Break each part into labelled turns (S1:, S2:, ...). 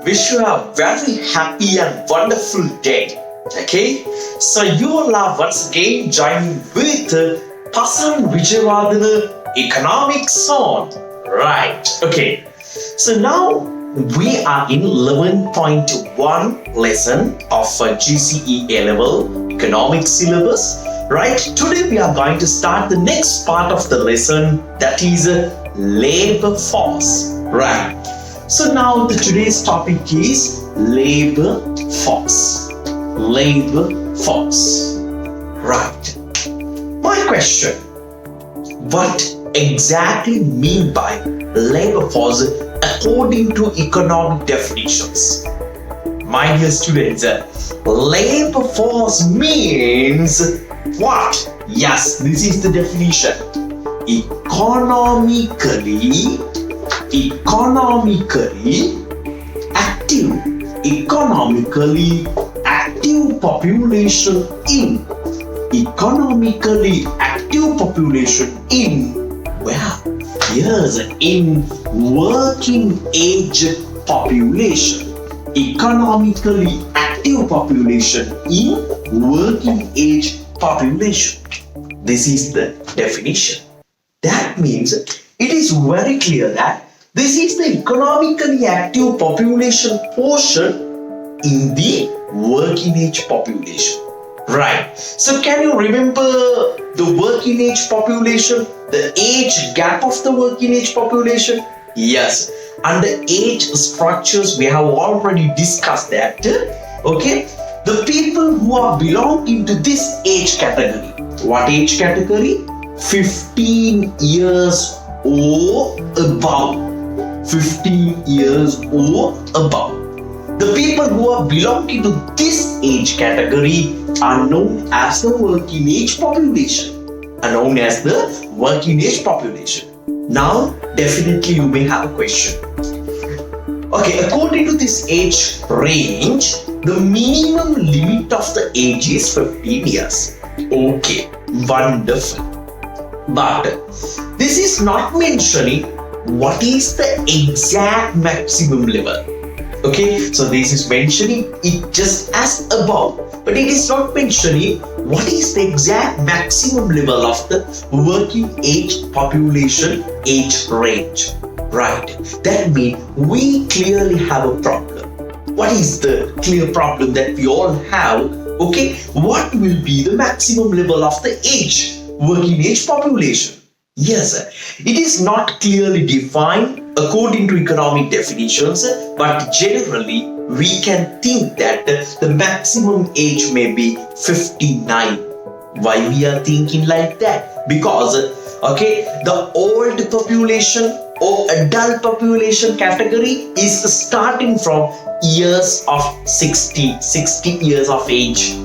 S1: wish you a very happy and wonderful day. Okay, so you all are once again joining with Pasan Vijayawardena Economics Zone. Right, okay. So now we are in 11.1 lesson of GCE A-level economics syllabus. Right, today we are going to start the next part of the lesson, that is labor force. Right. So now today's topic is labor force. Labor force. Right. My question: what exactly mean by labor force according to economic definitions? My dear students, labor force means what? Yes, this is the definition. Economically active population in where? Yes, in working age population. Economically active population in working age population. This is the definition. That means it is very clear that this is the economically active population portion in the working age population. Right. So can you remember the working age population? The age gap of the working age population? Yes. Under age structures, we have already discussed that. Okay. The people who are belonging to this age category. What age category? 15 years or above. 15 years or above. The people who are belonging to this age category are known as the working age population. Now, definitely you may have a question. Okay, according to this age range, the minimum limit of the age is 15 years. Okay, wonderful. But this is not mentioning what is the exact maximum level. Okay, so this is mentioning it just as above, but it is not mentioning what is the exact maximum level of the working age population age range. Right, that means we clearly have a problem. What is the clear problem that we all have? Okay, what will be the maximum level of the working age population? Yes, it is not clearly defined according to economic definitions, but generally we can think that the maximum age may be 59. Why we are thinking like that? Because the old population or adult population category is starting from years of 60 years of age.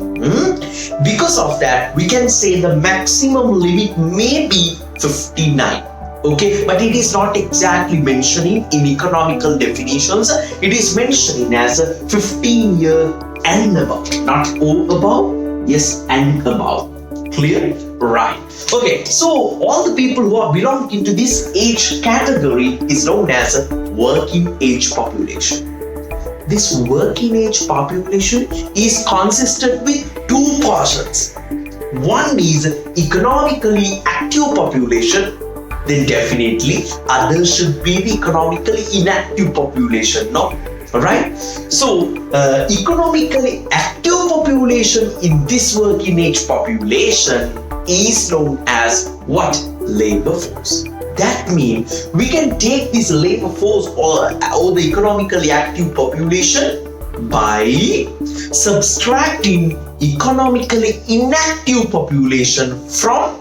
S1: Because of that, we can say the maximum limit may be 59. Okay, but it is not exactly mentioning in economical definitions. It is mentioning as a 15 year and above, not above, yes, and above. Clear? Right. Okay, so all the people who are belonging to this age category is known as a working age population. This working age population is consisted with two portions. One is economically active population, then definitely others should be the economically inactive population. No? Alright? So, economically active population in this working age population is known as what? Labor force. That means we can take this labor force or the economically active population by subtracting economically inactive population from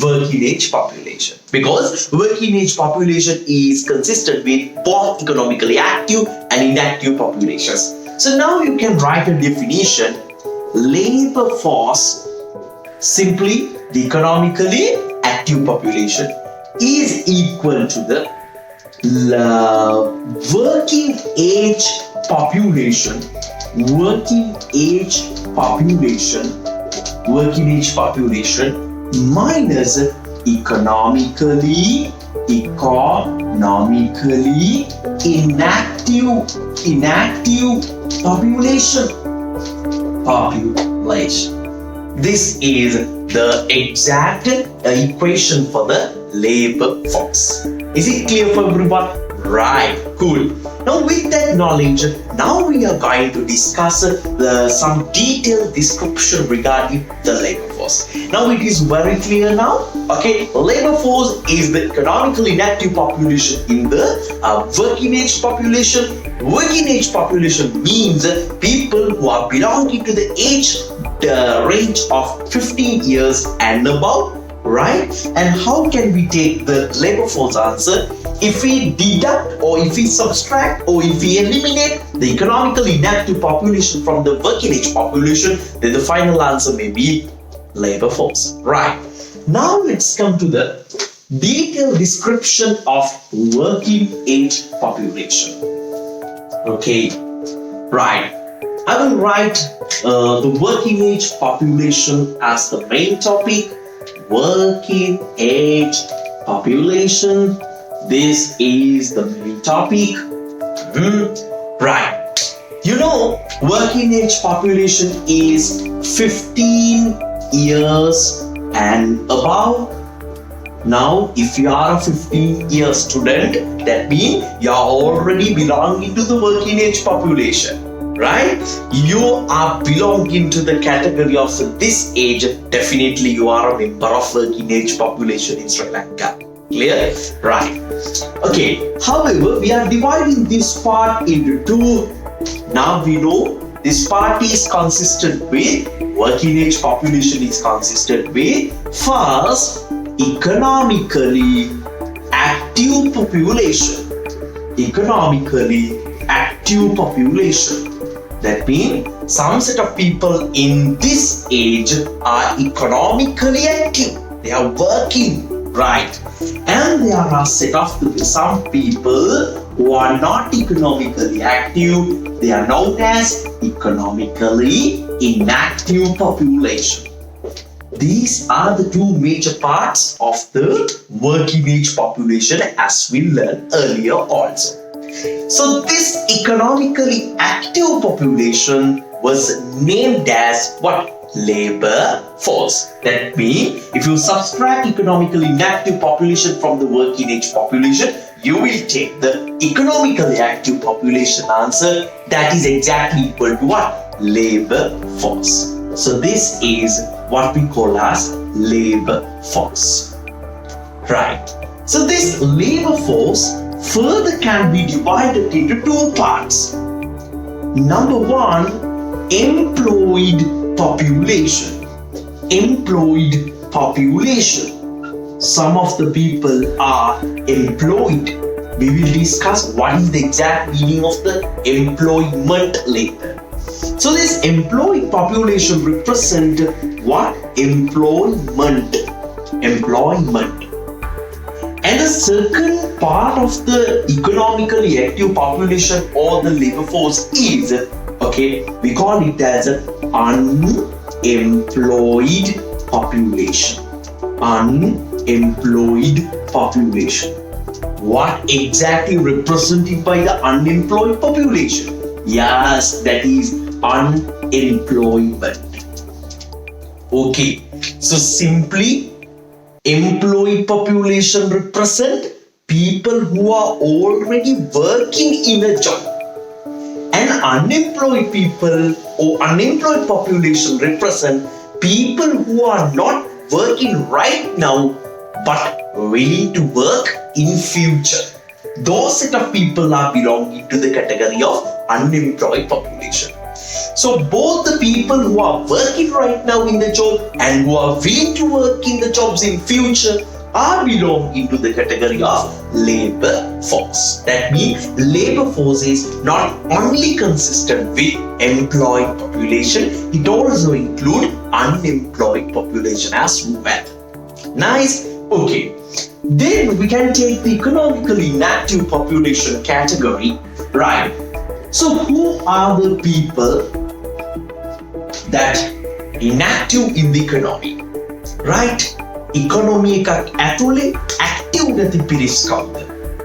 S1: working age population, because working age population is consistent with both economically active and inactive populations. So now you can write a definition. Labor force, simply the economically active population, is equal to the working age population minus economically economically inactive population. This is the exact equation for the labor force. Is it clear for everyone? Right, cool. Now with that knowledge, now we are going to discuss some detailed description regarding the labor force. Now it is very clear now. Okay, labor force is the economically inactive population in the working age population. Working age population means people who are belonging to the age range of 15 years and above, right? And how can we take the labor force answer? If we deduct or if we subtract or if we eliminate the economically inactive population from the working age population, then the final answer may be labor force. Right. Now let's come to the detailed description of working age population. Okay. Right. I will write the working age population as the main topic. Working age population. This is the main topic. Right. You know, working age population is 15 years and above. Now, if you are a 15-year student, that means you are already belonging to the working age population. Right? You are belonging to the category of this age. Definitely you are a member of working age population in Sri Lanka. Clear? Right. Okay. However, we are dividing this part into two. Now we know this part is consistent with working age population is consistent with first economically active population. Economically active population. That means some set of people in this age are economically active. They are working, right? And there are a set of some people who are not economically active. They are known as economically inactive population. These are the two major parts of the working age population as we learned earlier also. So this economically active population was named as what? Labor force. That means if you subtract economically inactive population from the working age population, you will take the economically active population answer. That is exactly equal to what? Labor force. So this is what we call as labor force. Right. So this labor force further can be divided into two parts. Number one, employed population. Employed population. Some of the people are employed. We will discuss what is the exact meaning of the employment later. So this employed population represent what? Employment. Employment. And the second part of the economically active population or the labor force is, okay, we call it as unemployed population. Unemployed population. What exactly represented by the unemployed population? Yes, that is unemployment. Okay, so simply employed population represent people who are already working in a job, and unemployed people or unemployed population represent people who are not working right now but willing to work in future. Those set of people are belonging to the category of unemployed population. So both the people who are working right now in the job and who are willing to work in the jobs in future are belonging to the category of labor force. That means labor force is not only consistent with employed population, it also includes unemployed population as well. Nice. Okay. Then we can take the economically inactive population category. Right. So who are the people that inactive in the economy? Right? Economy එකක් ඇතුලේ active නැති පිරිස් කවුද?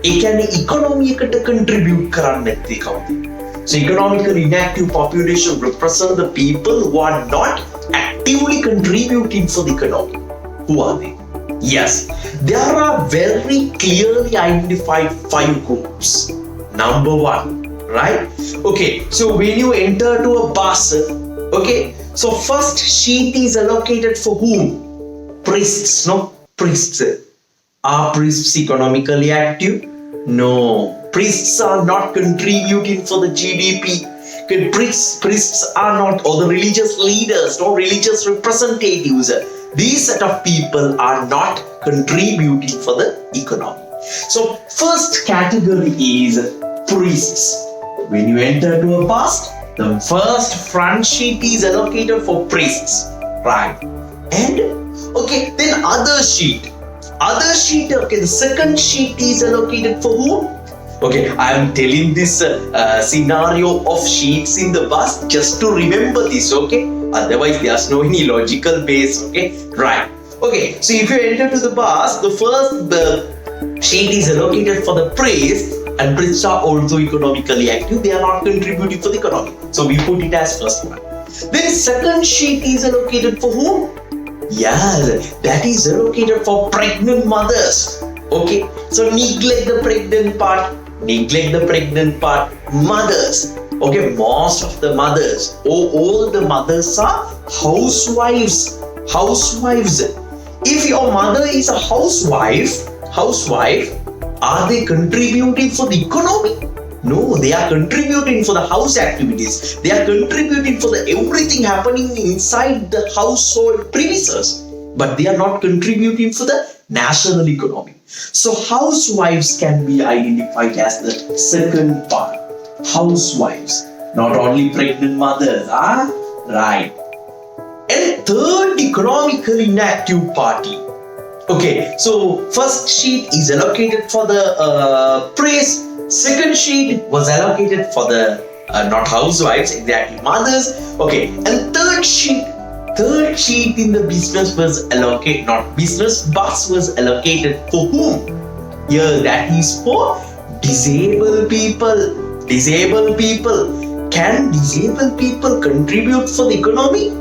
S1: ඒ කියන්නේ economy එකට contribute කරන්නේ නැති කවුද? So economically inactive population represent the people who are not actively contributing for the economy. Who are they? Yes, there are very clearly identified 5 groups. Number 1, right? Okay, so when you enter to a bus, okay, so first sheet is allocated for whom? Priests, no? Priests. Are priests economically active? No. Priests are not contributing for the GDP. Priests are not, or the religious leaders, no religious representatives. These set of people are not contributing for the economy. So first category is priests. When you enter to a bus, the first front sheet is allocated for priests, right? And okay, then other sheet, okay, the second sheet is allocated for whom? Okay, I am telling this scenario of sheets in the bus just to remember this, okay? Otherwise, there's no any logical base, okay? Right. Okay, so if you enter to the bus, the first sheet is allocated for the priests, and priests are also economically active. They are not contributing for the economy. So we put it as first one. Then second sheet is allocated for whom? Yeah, that is allocated for pregnant mothers. Okay, so neglect the pregnant part. Mothers. Okay, most of the mothers, all the mothers are housewives. If your mother is a housewife, are they contributing for the economy? No, they are contributing for the house activities. They are contributing for the everything happening inside the household premises. But they are not contributing for the national economy. So housewives can be identified as the second part. Housewives, not only pregnant mothers, right? And third economically inactive party. Okay, so first sheet is allocated for the priests. Second sheet was allocated for the not housewives, exactly mothers. Okay, and third sheet in the business was allocated, not business, bus was allocated for whom? Here, that is for disabled people. Can disabled people contribute for the economy?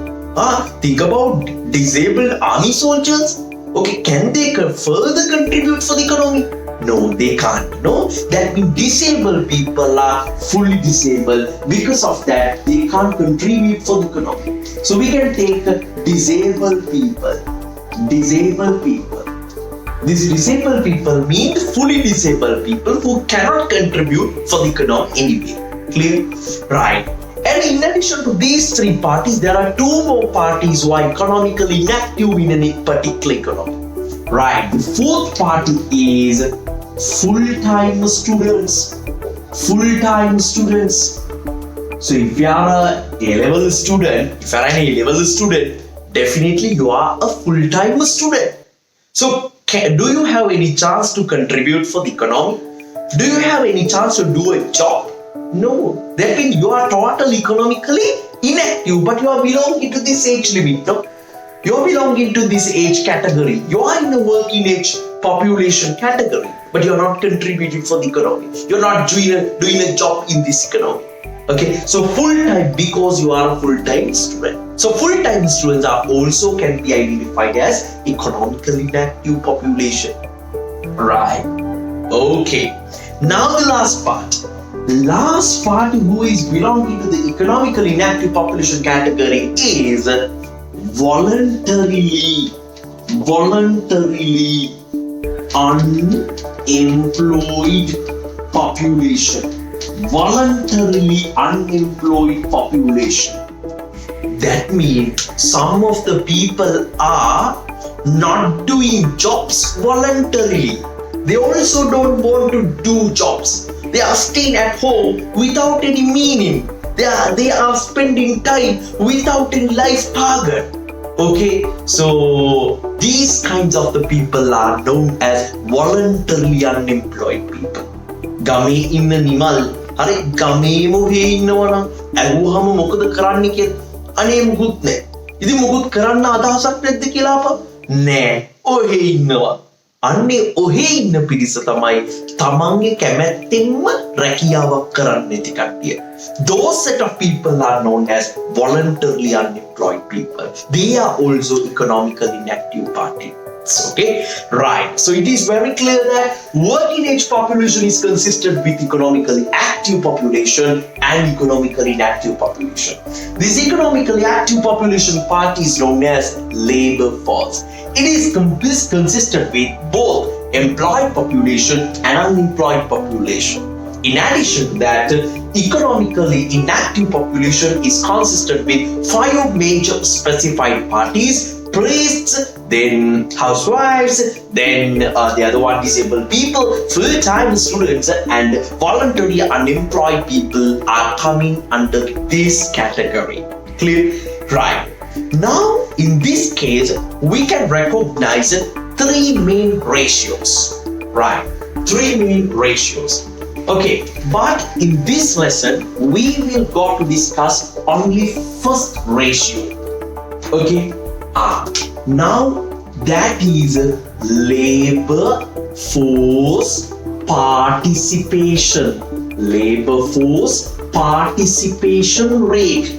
S1: Think about disabled army soldiers. Okay, can they further contribute for the economy? No, they can't. No, that means disabled people are fully disabled. Because of that, they can't contribute for the economy. So we can take disabled people. These disabled people mean fully disabled people who cannot contribute for the economy anyway. Clear? Right. And in addition to these 3 parties, there are 2 more parties who are economically inactive in any particular economy. Right. The 4th party is full-time students. So if you are an A-level student, definitely you are a full-time student. So do you have any chance to contribute for the economy? Do you have any chance to do a job? No. That means you are totally economically inactive, but you are belonging to this age limit, no? You are belonging to this age category. You are in the working age population category, but you are not contributing for the economy. You are not doing a job in this economy. Okay, so full-time because you are a full-time student. So full-time students are also can be identified as economically inactive population. Right. Okay. Now the last part. Who is belonging to the economically inactive population category is voluntarily unemployed population. That means some of the people are not doing jobs voluntarily. They also don't want to do jobs. They are staying at home without any meaning. They are spending time without any life target. Okay, so these kinds of the people are known as voluntarily unemployed people. Game inna nimal, hare game mohe innawana, aguhama mokada karanne kiyala. Ane mugut ne. Idhi mugut karanna adahasak nadda kiyala apa? Ne. Ohe innawa. අන්නේ ඔහේ ඉන්න පිරිස තමයි තමන්ගේ කැමැත්තෙන්ම රැකියාවක් කරන්න නැති කට්ටිය. Those set of people are known as voluntarily unemployed people. They are also economically inactive party. Okay, right. So it is very clear that working age population is consistent with economically active population and economically inactive population. This economically active population part is known as labor force. It is consistent with both employed population and unemployed population. In addition to that, economically inactive population is consistent with 5 major specified parties: priests, then housewives, then the other one disabled people, full-time students, and voluntary unemployed people are coming under this category. Clear? Right. Now, in this case, we can recognize 3 main ratios. Right. 3 main ratios. Okay, but in this lesson, we will go to discuss only first ratio. Okay. Now that is labor force participation. Labor force participation rate.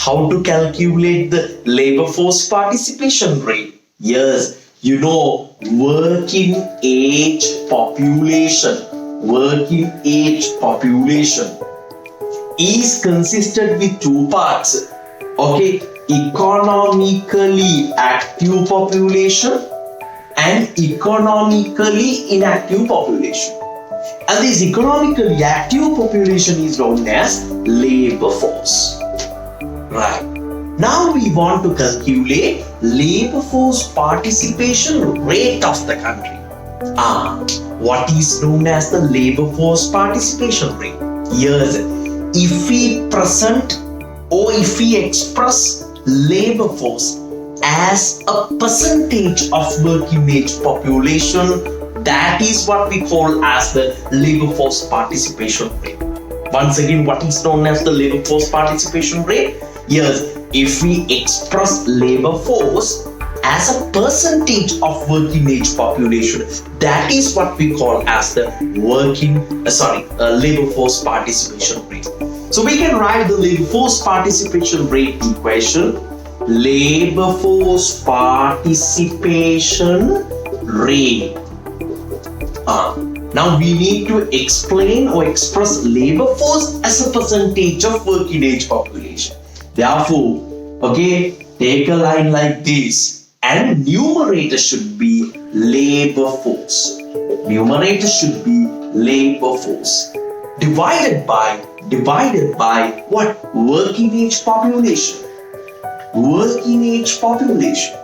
S1: How to calculate the labor force participation rate? Yes, you know, working age population. Working age population is consistent with 2 parts. Okay, economically active population and economically inactive population. And this economically active population is known as labor force. Right. Now we want to calculate labor force participation rate of the country. What is known as the labor force participation rate? Yes, if we present or if we express labor force as a percentage of working age population, that is what we call as the labor force participation rate. Once again, what is known as the labor force participation rate? Yes, if we express labor force as a percentage of working age population, that is what we call as the labor force participation rate. So we can write the labor force participation rate equation. Labor force participation rate. Now we need to explain or express labor force as a percentage of working age population. Therefore, okay, take a line like this, and numerator should be labor force. Numerator should be labor force. Divided by what? Working age population. Working age population.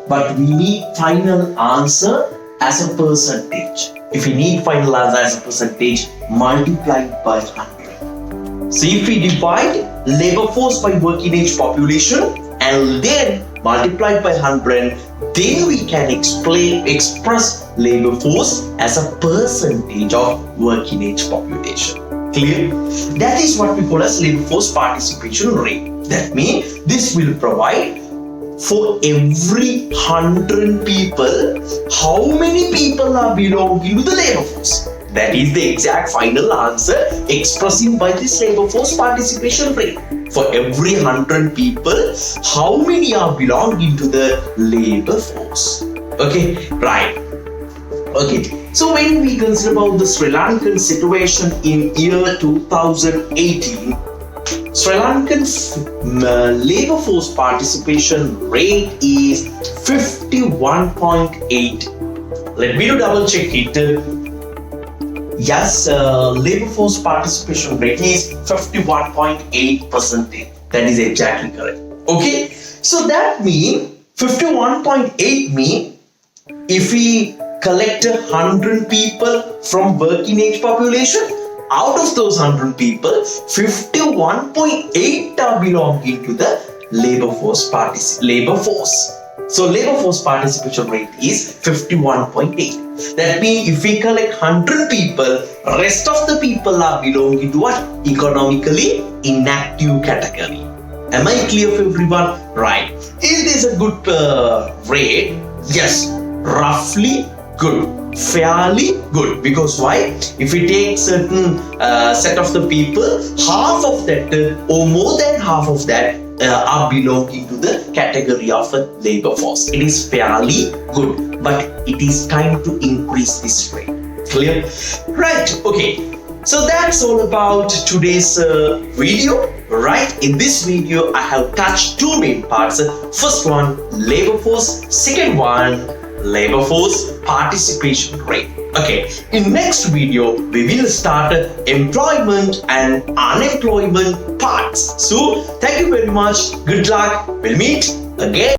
S1: But we need final answer as a percentage. If we need final answer as a percentage, multiplied by 100. So if we divide labor force by working age population and then multiplied by 100, then we can express labor force as a percentage of working age population. Clear? That is what we call as labor force participation rate. That means this will provide for every 100 people, how many people are belonging to the labor force. That is the exact final answer expressing by this labor force participation rate. For every 100 people, how many are belonging to the labor force? Okay, right. Okay, so when we consider about the Sri Lankan situation in year 2018, Sri Lankan's labor force participation rate is 51.8. Let me double check it. Yes, labor force participation rate is 51.8%. That is exactly correct. Okay, so that means 51.8 means if we collect 100 people from working age population, out of those 100 people, 51.8 are belonging to the labor force. So labor force participation rate is 51.8. That means if we collect 100 people, rest of the people are belonging to what? Economically inactive category. Am I clear for everyone? Right. Is this a good rate? Yes, roughly good, fairly good. Because why? If we take certain set of the people, half of that or more than half of that are belonging to the category of a labor force. It is fairly good, but it is time to increase this rate. Clear? Right. Okay. So that's all about today's video, right? In this video, I have touched two main parts. First one, labor force. Second one, labor force participation rate. Okay, in next video, we will start employment and unemployment parts. So, thank you very much. Good luck. We'll meet again.